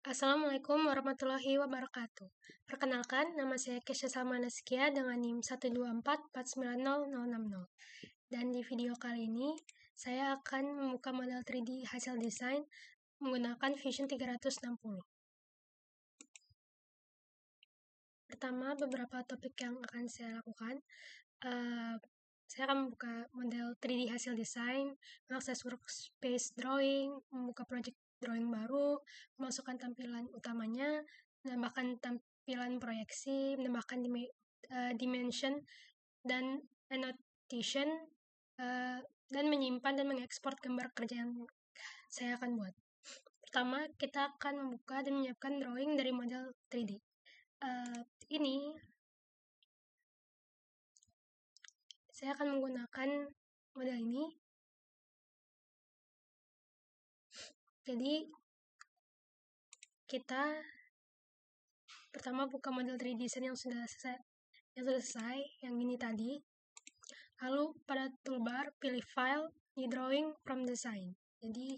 Assalamualaikum warahmatullahi wabarakatuh. Perkenalkan, nama saya Kesha Salmanaskia dengan NIM 124490060. Dan di video kali ini, saya akan membuka model 3D hasil desain menggunakan Fusion 360. Pertama, beberapa topik yang akan saya lakukan. Saya akan membuka model 3D hasil desain, mengakses workspace drawing, membuka project drawing baru, memasukkan tampilan utamanya, menambahkan tampilan proyeksi, menambahkan dimension dan annotation, dan menyimpan dan mengekspor gambar kerja yang saya akan buat. Pertama, kita akan membuka dan menyiapkan drawing dari model 3D. Ini saya akan menggunakan model ini. Jadi kita pertama buka model 3D design yang sudah selesai, yang ini tadi. Lalu pada toolbar pilih file, new drawing from design. Jadi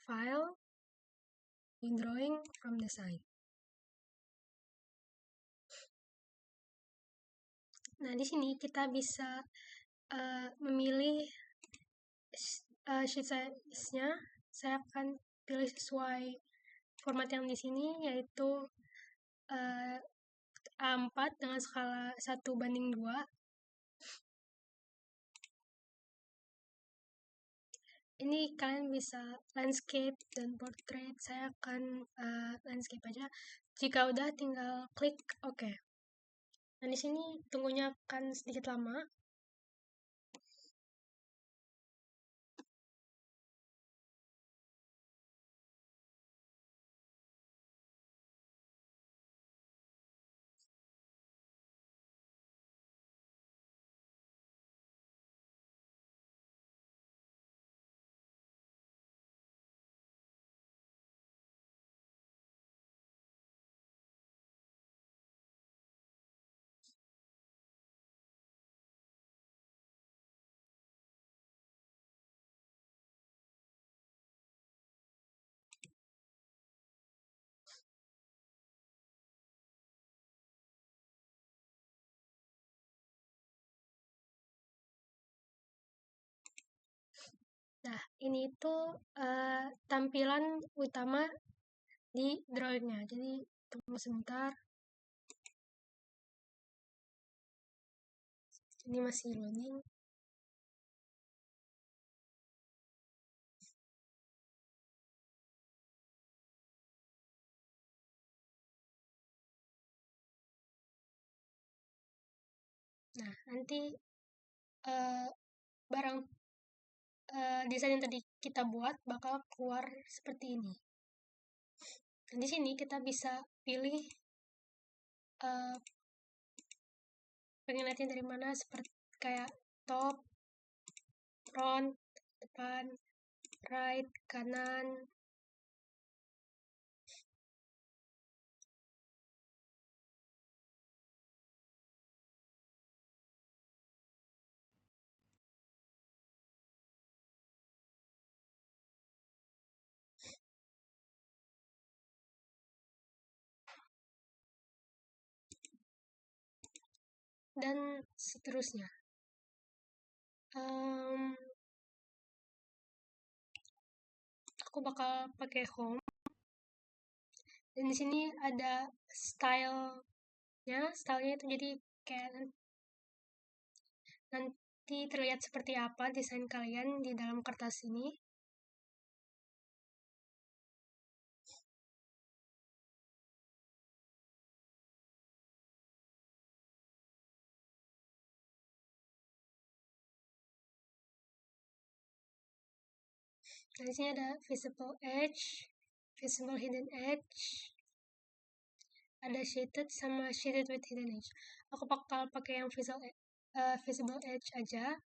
file, new drawing from design. Nah, di sini kita bisa memilih sheet size-nya. Saya akan pilih sesuai format yang di sini, yaitu A4 dengan skala 1:2. Ini kalian bisa landscape dan portrait. Saya akan landscape aja. Jika udah, tinggal klik OK. Nah, di sini tunggunya akan sedikit lama. Nah, ini itu tampilan utama di drawingnya. Jadi tunggu sebentar. Ini masih loading. Nah, nanti barang desain yang tadi kita buat bakal keluar seperti ini. Dan di sini kita bisa pilih pengen lihatnya dari mana, seperti kayak top, front, depan, right, kanan. Dan seterusnya. Aku bakal pakai home. Dan di sini ada stylenya. Stylenya itu jadi kayak nanti terlihat seperti apa desain kalian di dalam kertas ini. Nah, di sini ada visible edge, visible hidden edge, ada shaded sama shaded with hidden edge. Aku bakal pakai yang visible edge aja.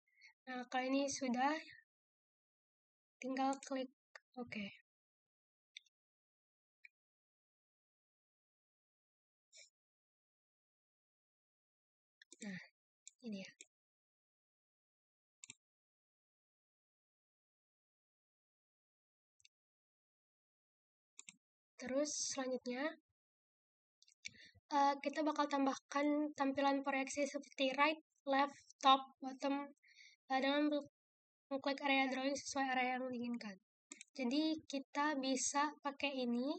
Nah, kalau ini sudah, tinggal klik OK. Nah, ini ya. Terus selanjutnya kita bakal tambahkan tampilan proyeksi seperti right, left, top, bottom dengan mengklik area drawing sesuai area yang diinginkan. Jadi kita bisa pakai ini.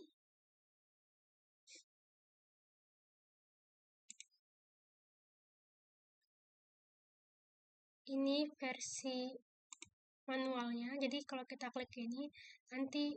Ini versi manualnya. Jadi kalau kita klik ini nanti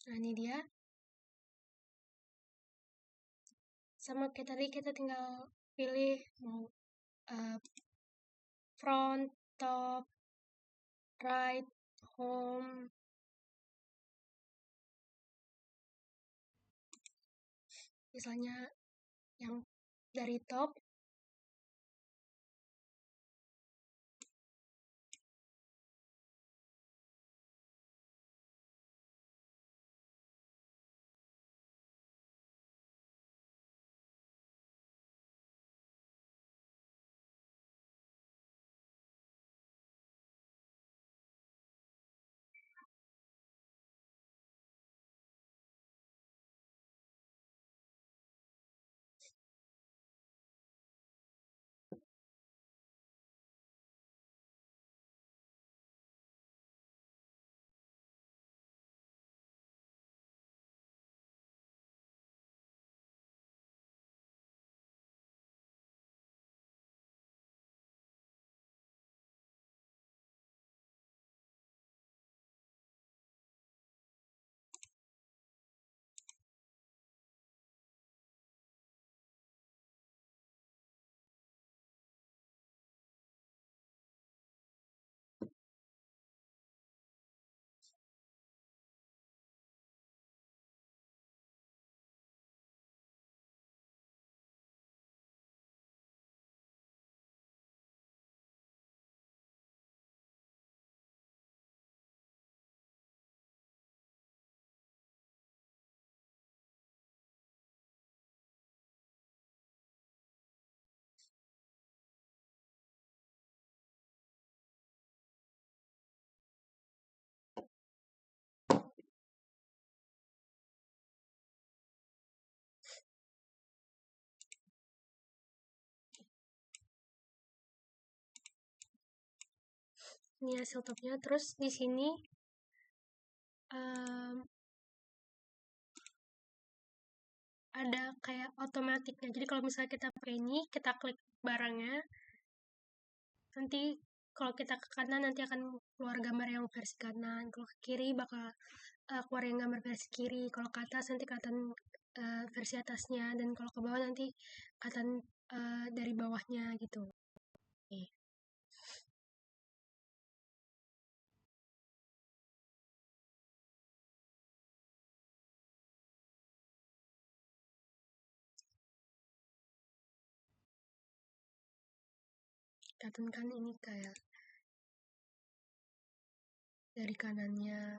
nah ini dia. Sama kayak tadi kita tinggal pilih mau front, top, right, home. Misalnya yang dari top. Ini hasil topnya. Terus di sini ada kayak otomatiknya. Jadi kalau misalnya kita pakai ini, kita klik barangnya, nanti kalau kita ke kanan nanti akan keluar gambar yang versi kanan. Kalau ke kiri bakal keluar yang gambar versi kiri. Kalau ke atas nanti kelihatan versi atasnya, dan kalau ke bawah nanti kelihatan dari bawahnya gitu. Oke. Kelihatan kan ini kayak dari kanannya.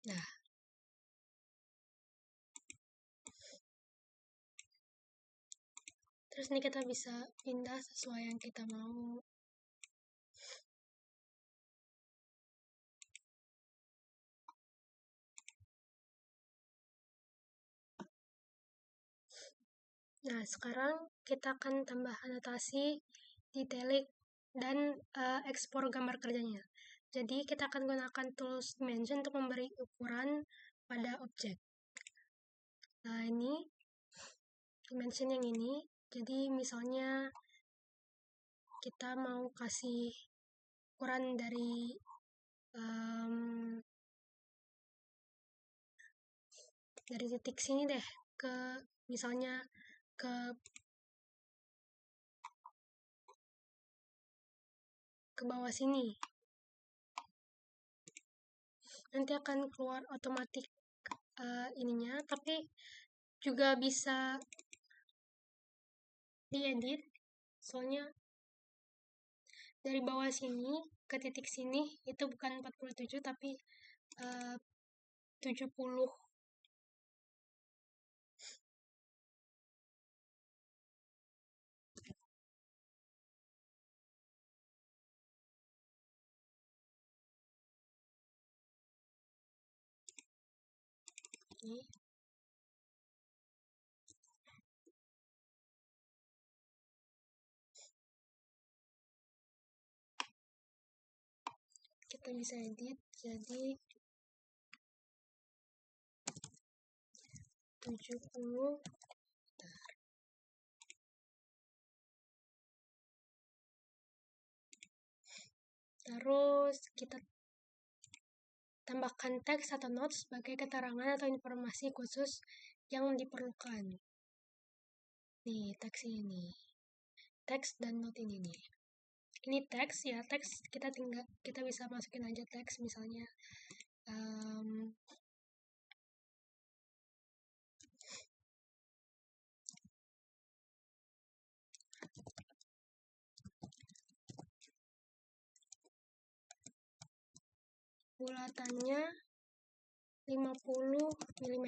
Nah, terus ini kita bisa pindah sesuai yang kita mau. Nah, sekarang kita akan tambah anotasi, detailing, dan ekspor gambar kerjanya. Jadi, kita akan gunakan tools dimension untuk memberi ukuran pada objek. Nah, ini dimension yang ini. Jadi, misalnya kita mau kasih ukuran dari titik sini deh ke misalnya ke bawah sini. Nanti akan keluar otomatis ininya, tapi juga bisa diedit. Soalnya dari bawah sini ke titik sini itu bukan 47 tapi 70. Ini kita bisa edit jadi 70. Terus kita tambahkan teks atau notes sebagai keterangan atau informasi khusus yang diperlukan. Nih, teks ini. Teks dan note ini nih. Ini teks ya, teks kita bisa masukin aja teks misalnya bulatannya 50 mm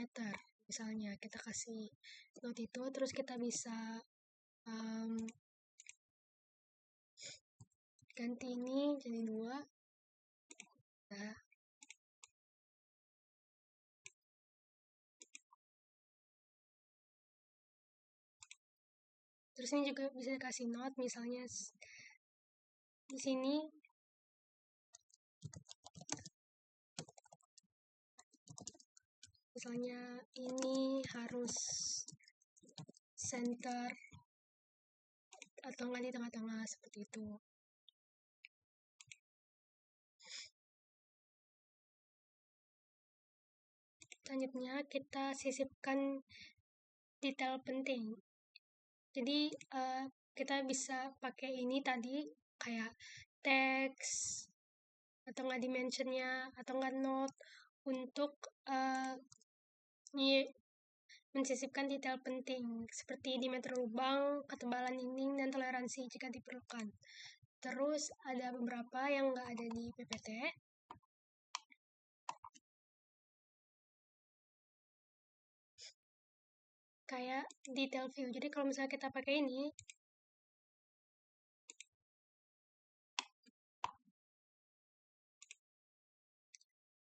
misalnya kita kasih note itu, terus kita bisa ganti ini jadi 2. Nah, terus ini juga bisa dikasih note misalnya di sini misalnya ini harus center atau nggak di tengah-tengah seperti itu. Selanjutnya kita sisipkan detail penting. Jadi kita bisa pakai ini tadi kayak teks atau nggak dimensionnya atau nggak note untuk mensisipkan detail penting seperti diameter lubang, ketebalan dinding, dan toleransi jika diperlukan. Terus ada beberapa yang nggak ada di PPT. Kayak detail view. Jadi kalau misalnya kita pakai ini,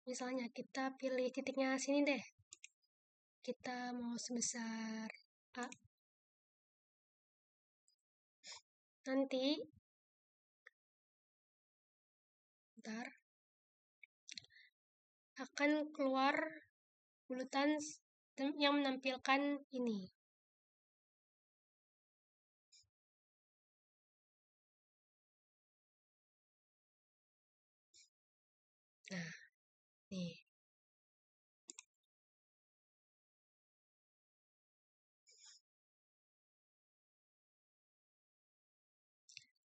misalnya kita pilih titiknya sini deh. Kita mau sebesar A. Nanti, akan keluar bulutan yang menampilkan ini. Nah, nih.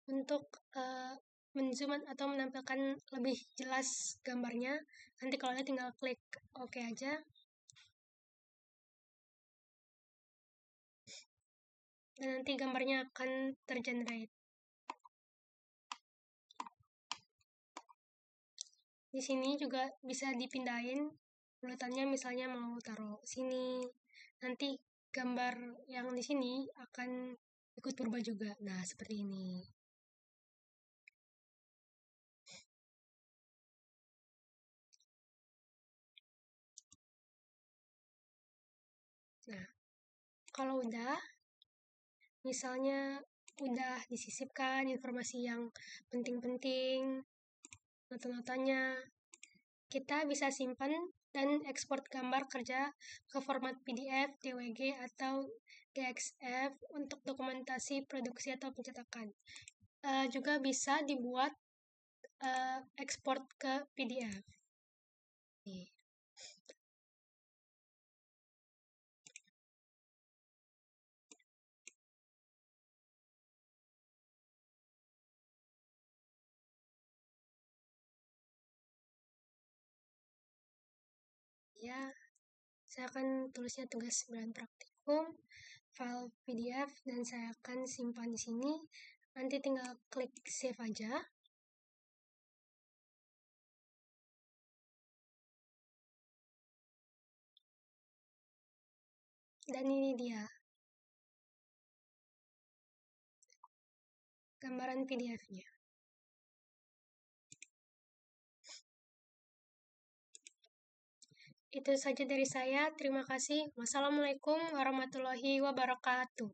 Untuk menzoom atau menampilkan lebih jelas gambarnya, nanti kalau ada tinggal klik OK aja. Dan nanti gambarnya akan tergenerate. Di sini juga bisa dipindahin urutannya misalnya mau taruh sini, nanti gambar yang di sini akan ikut berubah juga. Nah, seperti ini. Nah, kalau udah, misalnya udah disisipkan informasi yang penting-penting, nota-notanya, kita bisa simpan dan ekspor gambar kerja ke format PDF, DWG, atau DXF untuk dokumentasi produksi atau pencetakan. Juga bisa dibuat ekspor ke PDF. Nih. Ya, saya akan tulisnya tugas bulan praktikum, file PDF, dan saya akan simpan di sini. Nanti tinggal klik save aja. Dan ini dia gambaran PDF-nya. Itu saja dari saya. Terima kasih. Wassalamualaikum warahmatullahi wabarakatuh.